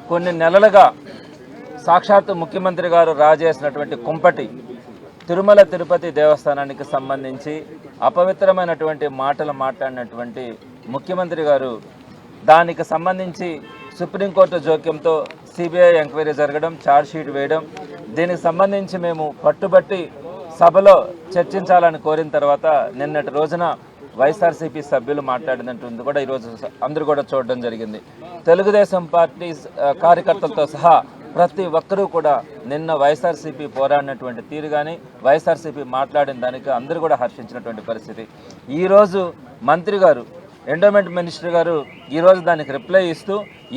కొన్ని నెలలుగా సాక్షాత్తు ముఖ్యమంత్రి గారు రాజేసినటువంటి కుంపటి తిరుమల తిరుపతి దేవస్థానానికి సంబంధించి అపవిత్రమైనటువంటి మాటలు మాట్లాడినటువంటి ముఖ్యమంత్రి గారు దానికి సంబంధించి సుప్రీంకోర్టు జోక్యంతో సిబిఐ ఎంక్వైరీ జరగడం, ఛార్జ్షీట్ వేయడం, దీనికి సంబంధించి మేము పట్టుబట్టి సభలో చర్చించాలని కోరిన తర్వాత నిన్నటి రోజున వైఎస్ఆర్సీపీ సభ్యులు మాట్లాడినట్టుంది కూడా ఈరోజు అందరూ కూడా చూడడం జరిగింది. తెలుగుదేశం పార్టీ కార్యకర్తలతో సహా ప్రతి ఒక్కరూ కూడా నిన్న వైఎస్ఆర్సీపీ పోరాడినటువంటి తీరు కానీ వైఎస్ఆర్సీపీ మాట్లాడిన దానికి అందరూ కూడా హర్షించినటువంటి పరిస్థితి. ఈరోజు మంత్రి గారు, ఎండోమెంట్ మినిస్టర్ గారు ఈరోజు దానికి రిప్లై ఇస్తూ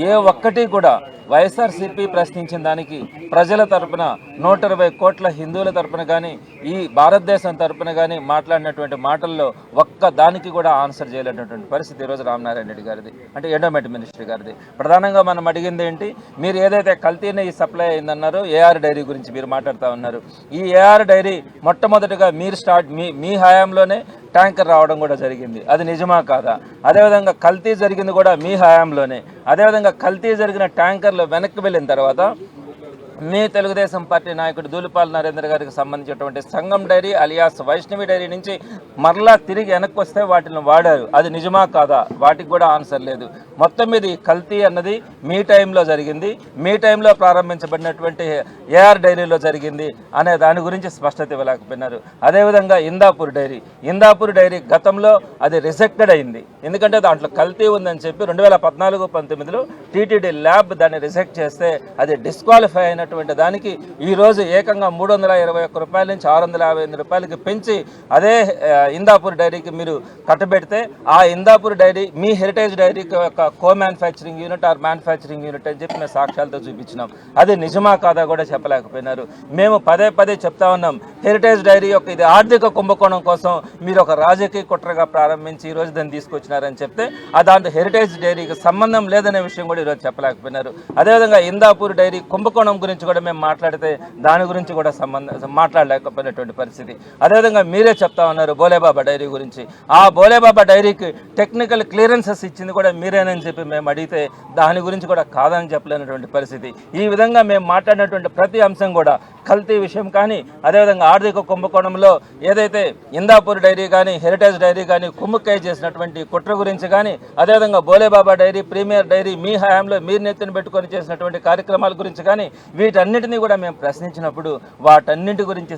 ఏ ఒక్కటి కూడా వైఎస్ఆర్సీపీ ప్రశ్నించిన దానికి ప్రజల తరపున 120 కోట్ల హిందువుల తరపున కానీ ఈ భారతదేశం తరపున కానీ మాట్లాడినటువంటి మాటల్లో ఒక్క దానికి కూడా ఆన్సర్ చేయలేనటువంటి పరిస్థితి ఈరోజు రామనారాయణ రెడ్డి గారిది, అంటే ఎండోమెంట్ మినిస్టర్ గారిది. ప్రధానంగా మనం అడిగింది ఏంటి, మీరు ఏదైతే కల్తీనే ఈ సప్లై అయిందన్నారో ఏఆర్ డైరీ గురించి మీరు మాట్లాడుతూ ఉన్నారు. ఈ ఏఆర్ డైరీ మొట్టమొదటిగా మీరు మీ హయాంలోనే ట్యాంకర్ రావడం కూడా జరిగింది, అది నిజమా కాదా? అదేవిధంగా కల్తీ జరిగింది కూడా మీ హయాంలోనే. అదేవిధంగా కల్తీ జరిగిన ట్యాంకర్లు వెనక్కి వెళ్ళిన తర్వాత మీ తెలుగుదేశం పార్టీ నాయకుడు ధూళిపాల నరేంద్ర గారికి సంబంధించినటువంటి సంగం డైరీ అలియాస్ వైష్ణవి డైరీ నుంచి మరలా తిరిగి వెనక్కి వస్తే వాటిని వాడారు, అది నిజమా కాదా? వాటికి కూడా ఆన్సర్ లేదు. మొత్తం మీద కల్తీ అన్నది మీ టైంలో జరిగింది, మీ టైంలో ప్రారంభించబడినటువంటి ఏఆర్ డైరీలో జరిగింది అనే దాని గురించి స్పష్టత ఇవ్వలేకపోయినారు. అదేవిధంగా ఇందాపూర్ డైరీ గతంలో అది రిజెక్టెడ్ అయింది, ఎందుకంటే దాంట్లో కల్తీ ఉందని చెప్పి 2014-19లో టీటీడీ ల్యాబ్ దాన్ని రిజెక్ట్ చేస్తే అది డిస్క్వాలిఫై అయిన దానికి ఈరోజు ఏకంగా 321 రూపాయల నుంచి 658 రూపాయలకి పెంచి అదే ఇందాపూర్ డైరీకి మీరు కట్టబెడితే ఆ ఇందాపూర్ డైరీ మీ హెరిటేజ్ డైరీకి ఒక co manufacturing unit or manufacturing unit అని చెప్పి మేము సాక్ష్యాలతో చూపించినాం. అది నిజమా కాదా కూడా చెప్పలేకపోయినారు. మేము పదే చెప్తా ఉన్నాం, హెరిటేజ్ డైరీ యొక్క ఇది ఆర్థిక కుంభకోణం కోసం మీరు ఒక రాజకీయ కుట్రగా ప్రారంభించి ఈరోజు దాన్ని తీసుకొచ్చినారని చెప్తే దాంట్లో హెరిటేజ్ డైరీకి సంబంధం లేదనే విషయం కూడా ఈరోజు చెప్పలేకపోయినారు. అదేవిధంగా ఇందాపూర్ డైరీ కుంభకోణం గురించి కూడా మేము మాట్లాడితే దాని గురించి కూడా మాట్లాడలేకపోయినటువంటి పరిస్థితి. అదేవిధంగా మీరే చెప్తా ఉన్నారు బోలేబాబా డైరీ గురించి. ఆ బోలేబాబా డైరీకి టెక్నికల్ క్లియరెన్సెస్ ఇచ్చింది కూడా మీరేనని చెప్పి మేము అడిగితే దాని గురించి కూడా కాదని చెప్పలేనటువంటి పరిస్థితి. ఈ విధంగా మేము మాట్లాడినటువంటి ప్రతి అంశం కూడా కల్తీ విషయం కానీ, అదేవిధంగా ఆర్థిక కుంభకోణంలో ఏదైతే ఇందాపూర్ డైరీ కానీ హెరిటేజ్ డైరీ కానీ కుమ్ముక్కై చేసినటువంటి కుట్ర గురించి కానీ, అదేవిధంగా బోలేబాబా డైరీ, ప్రీమియర్ డైరీ మీ హయాంలో మీరు నెత్తిన పెట్టుకొని చేసినటువంటి కార్యక్రమాల గురించి కానీ వీటన్నిటినీ కూడా మేము ప్రశ్నించినప్పుడు వాటన్నింటి గురించి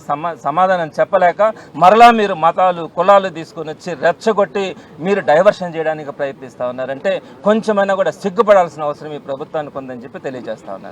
సమాధానం చెప్పలేక మరలా మీరు మతాలు కులాలు తీసుకొని వచ్చి రెచ్చగొట్టి మీరు డైవర్షన్ చేయడానికి ప్రయత్నిస్తూ ఉన్నారంటే కొంచెమైనా కూడా సిగ్గుపడాల్సిన అవసరం ఈ ప్రభుత్వానికి ఉందని చెప్పి తెలియజేస్తా ఉన్నాను.